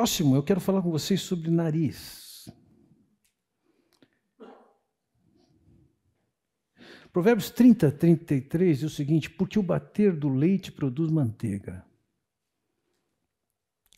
próximo, eu quero falar com vocês sobre nariz. Provérbios 30, 33 diz o seguinte: porque o bater do leite produz manteiga,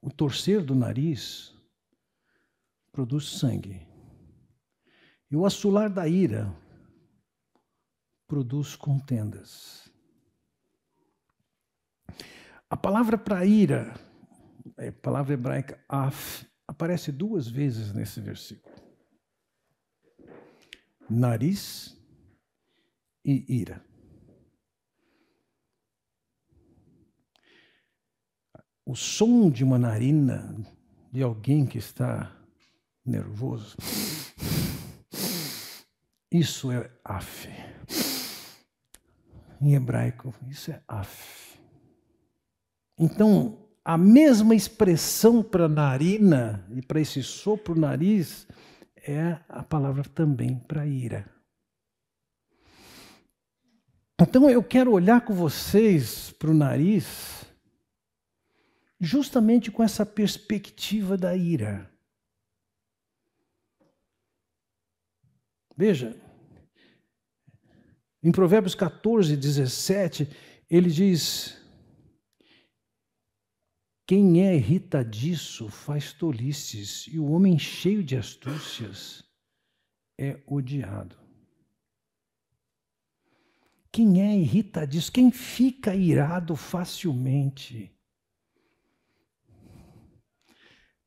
o torcer do nariz produz sangue, e o assolar da ira produz contendas. A palavra para ira, a palavra hebraica af, aparece 2 vezes nesse versículo. Nariz e ira. O som de uma narina de alguém que está nervoso, isso é af. Em hebraico, isso é af. Então, a mesma expressão para narina e para esse sopro nariz é a palavra também para ira. Então, eu quero olhar com vocês para o nariz justamente com essa perspectiva da ira. Veja, em Provérbios 14, 17, ele diz: quem é irritadiço faz tolices, e o homem cheio de astúcias é odiado. Quem é irritadiço, quem fica irado facilmente?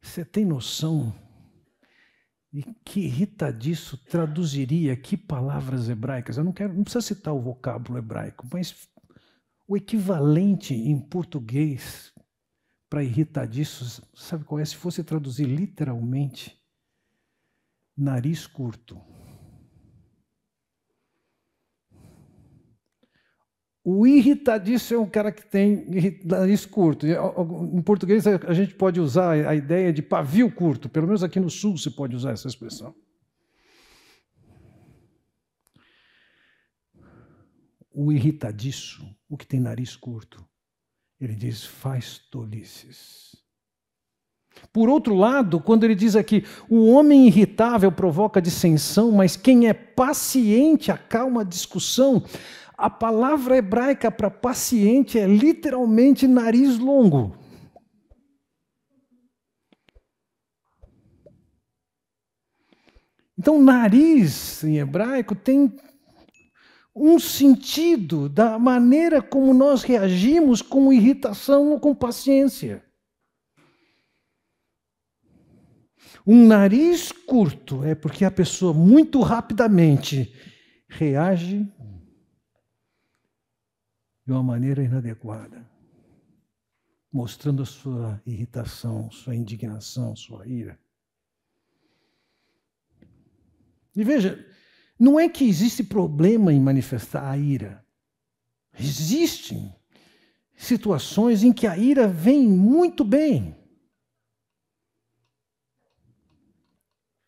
Você tem noção de que irritadiço traduziria que palavras hebraicas? Eu não precisa citar o vocábulo hebraico, mas o equivalente em português para irritadiço, sabe qual é? Se fosse traduzir literalmente, nariz curto. O irritadiço é um cara que tem nariz curto. Em português a gente pode usar a ideia de pavio curto, pelo menos aqui no sul se pode usar essa expressão. O irritadiço, o que tem nariz curto, ele diz, faz tolices. Por outro lado, quando ele diz aqui, o homem irritável provoca dissensão, mas quem é paciente acalma a discussão, a palavra hebraica para paciente é literalmente nariz longo. Então, nariz em hebraico tem um sentido da maneira como nós reagimos com irritação ou com paciência. Um nariz curto é porque a pessoa muito rapidamente reage de uma maneira inadequada, mostrando a sua irritação, sua indignação, sua ira. E veja, não é que existe problema em manifestar a ira. Existem situações em que a ira vem muito bem.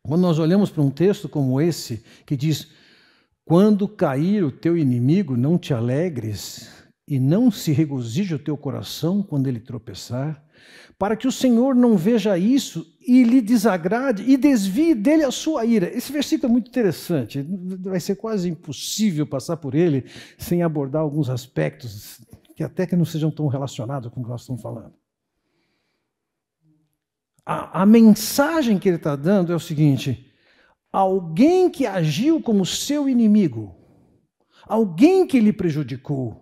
Quando nós olhamos para um texto como esse, que diz, quando cair o teu inimigo, não te alegres, e não se regozije o teu coração quando ele tropeçar, para que o Senhor não veja isso e lhe desagrade e desvie dele a sua ira. Esse versículo é muito interessante, vai ser quase impossível passar por ele sem abordar alguns aspectos que até que não sejam tão relacionados com o que nós estamos falando. A mensagem que ele está dando é o seguinte, alguém que agiu como seu inimigo, alguém que lhe prejudicou,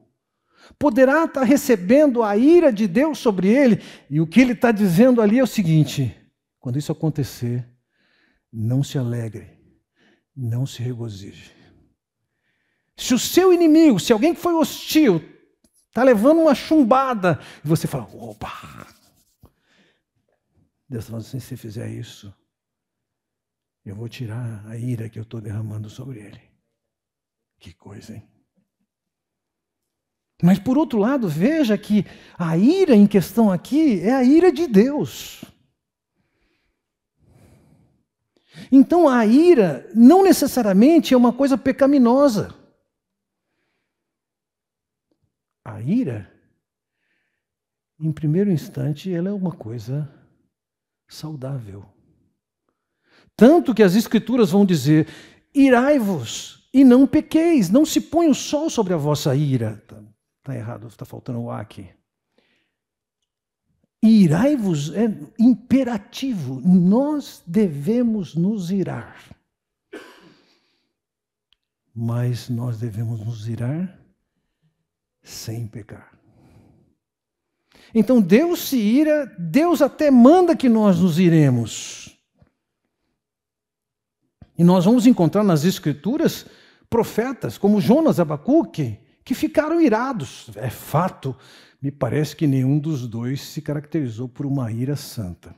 poderá estar recebendo a ira de Deus sobre ele, e o que ele está dizendo ali é o seguinte, quando isso acontecer, não se alegre, não se regozije. Se o seu inimigo, se alguém que foi hostil, está levando uma chumbada, e você fala, opa, Deus está falando assim, se você fizer isso, eu vou tirar a ira que eu estou derramando sobre ele. Que coisa, hein? Mas, por outro lado, veja que a ira em questão aqui é a ira de Deus. Então, a ira não necessariamente é uma coisa pecaminosa. A ira, em primeiro instante, ela é uma coisa saudável. Tanto que as Escrituras vão dizer: irai-vos e não pequeis, não se põe o sol sobre a vossa ira. Está errado, está faltando o aqui. Irai-vos é imperativo, nós devemos nos irar. Mas nós devemos nos irar sem pecar. Então Deus se ira, Deus até manda que nós nos iremos. E nós vamos encontrar nas Escrituras profetas como Jonas, Abacuque, que ficaram irados. É fato, me parece que nenhum dos dois se caracterizou por uma ira santa.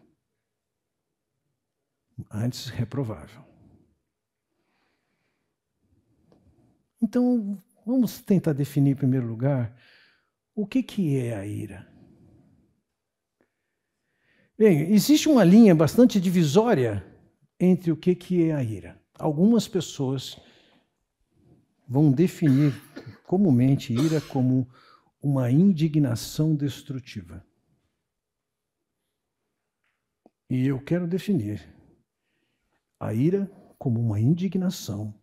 Antes, reprovável. Então, vamos tentar definir em primeiro lugar o que é a ira. Bem, existe uma linha bastante divisória entre o que é a ira. Algumas pessoas vão definir comumente ira como uma indignação destrutiva. E eu quero definir a ira como uma indignação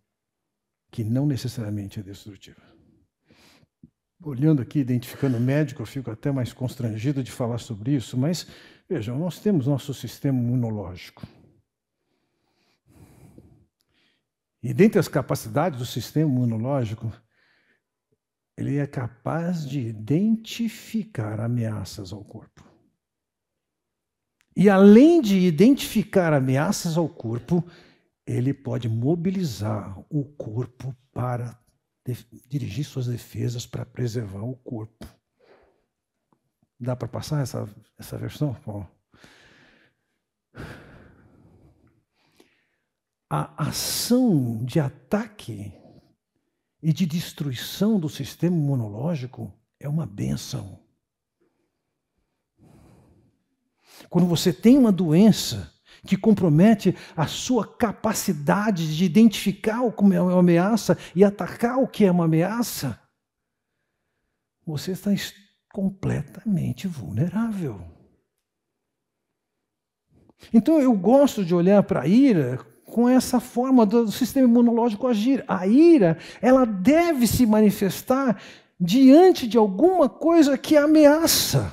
que não necessariamente é destrutiva. Olhando aqui, identificando médico, eu fico até mais constrangido de falar sobre isso, mas vejam, nós temos nosso sistema imunológico. E dentre as capacidades do sistema imunológico, ele é capaz de identificar ameaças ao corpo. E além de identificar ameaças ao corpo, ele pode mobilizar o corpo para dirigir suas defesas, para preservar o corpo. Dá para passar essa versão? Bom. A ação de ataque e de destruição do sistema imunológico é uma bênção. Quando você tem uma doença que compromete a sua capacidade de identificar o que é uma ameaça e atacar o que é uma ameaça, você está completamente vulnerável. Então eu gosto de olhar para a ira com essa forma do sistema imunológico agir. A ira, ela deve se manifestar diante de alguma coisa que ameaça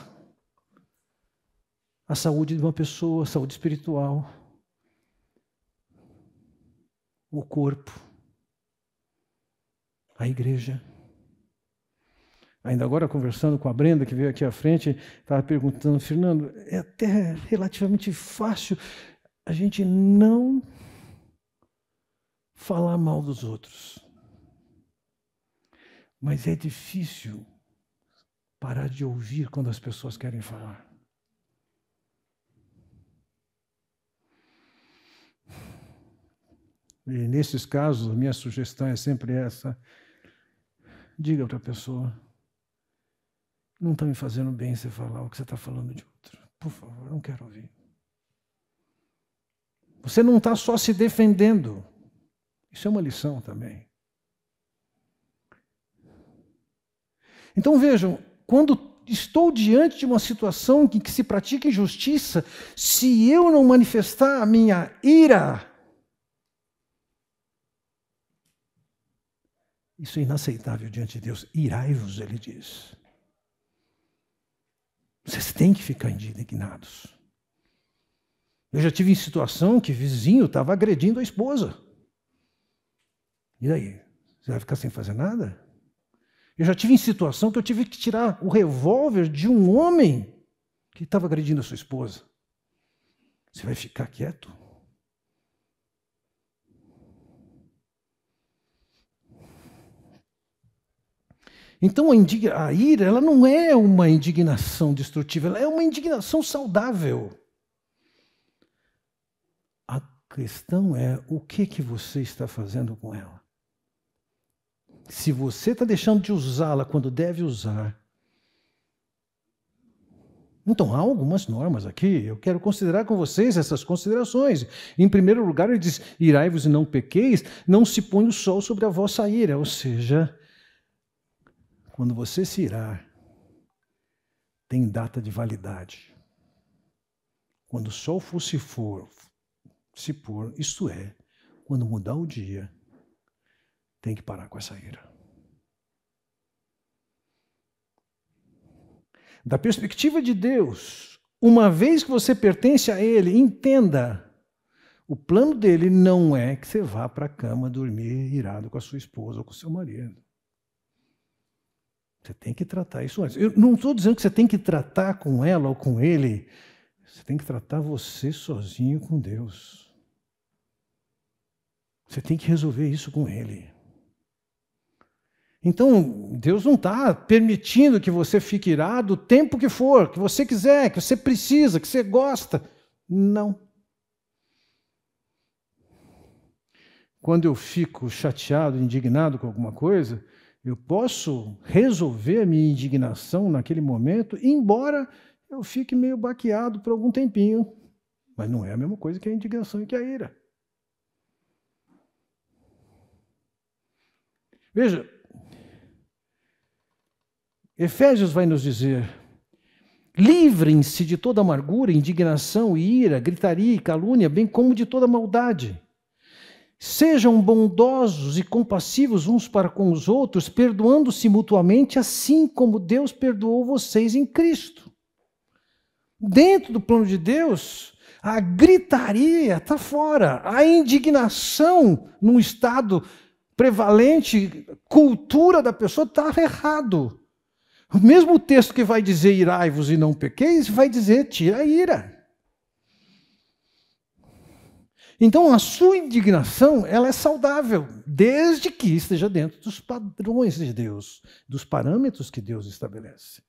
a saúde de uma pessoa, a saúde espiritual, o corpo, a igreja. Ainda agora, conversando com a Brenda, que veio aqui à frente, estava perguntando: Fernando, é até relativamente fácil a gente não falar mal dos outros. Mas é difícil parar de ouvir quando as pessoas querem falar. E nesses casos, a minha sugestão é sempre essa: diga para a pessoa, não está me fazendo bem você falar o que você está falando de outro. Por favor, não quero ouvir. Você não está só se defendendo. Isso é uma lição também. Então vejam, quando estou diante de uma situação em que se pratica injustiça, se eu não manifestar a minha ira, isso é inaceitável diante de Deus. Irai-vos, ele diz. Vocês têm que ficar indignados. Eu já tive em situação que o vizinho estava agredindo a esposa. E daí? Você vai ficar sem fazer nada? Eu já tive em situação que eu tive que tirar o revólver de um homem que estava agredindo a sua esposa. Você vai ficar quieto? Então a ira, ela não é uma indignação destrutiva, ela é uma indignação saudável. A questão é o que você está fazendo com ela. Se você está deixando de usá-la quando deve usar. Então, há algumas normas aqui. Eu quero considerar com vocês essas considerações. Em primeiro lugar, ele diz: irai-vos e não pequeis, não se põe o sol sobre a vossa ira. Ou seja, quando você se irar, tem data de validade. quando o sol for se pôr, isto é, quando mudar o dia, tem que parar com essa ira. Da perspectiva de Deus, uma vez que você pertence a Ele, entenda, o plano dele não é que você vá para a cama dormir irado com a sua esposa ou com o seu marido. Você tem que tratar isso antes. Eu não estou dizendo que você tem que tratar com ela ou com ele. Você tem que tratar você sozinho com Deus. Você tem que resolver isso com Ele. Então, Deus não está permitindo que você fique irado o tempo que for, que você quiser, que você precisa, que você gosta. Não. Quando eu fico chateado, indignado com alguma coisa, eu posso resolver a minha indignação naquele momento, embora eu fique meio baqueado por algum tempinho. Mas não é a mesma coisa que a indignação e que a ira. Veja, Efésios vai nos dizer: livrem-se de toda amargura, indignação, ira, gritaria e calúnia, bem como de toda maldade. Sejam bondosos e compassivos uns para com os outros, perdoando-se mutuamente, assim como Deus perdoou vocês em Cristo. Dentro do plano de Deus, a gritaria está fora, a indignação num estado prevalente, cultura da pessoa está errado. O mesmo texto que vai dizer irai-vos e não pequeis, vai dizer tira a ira. Então a sua indignação, ela é saudável, desde que esteja dentro dos padrões de Deus, dos parâmetros que Deus estabelece.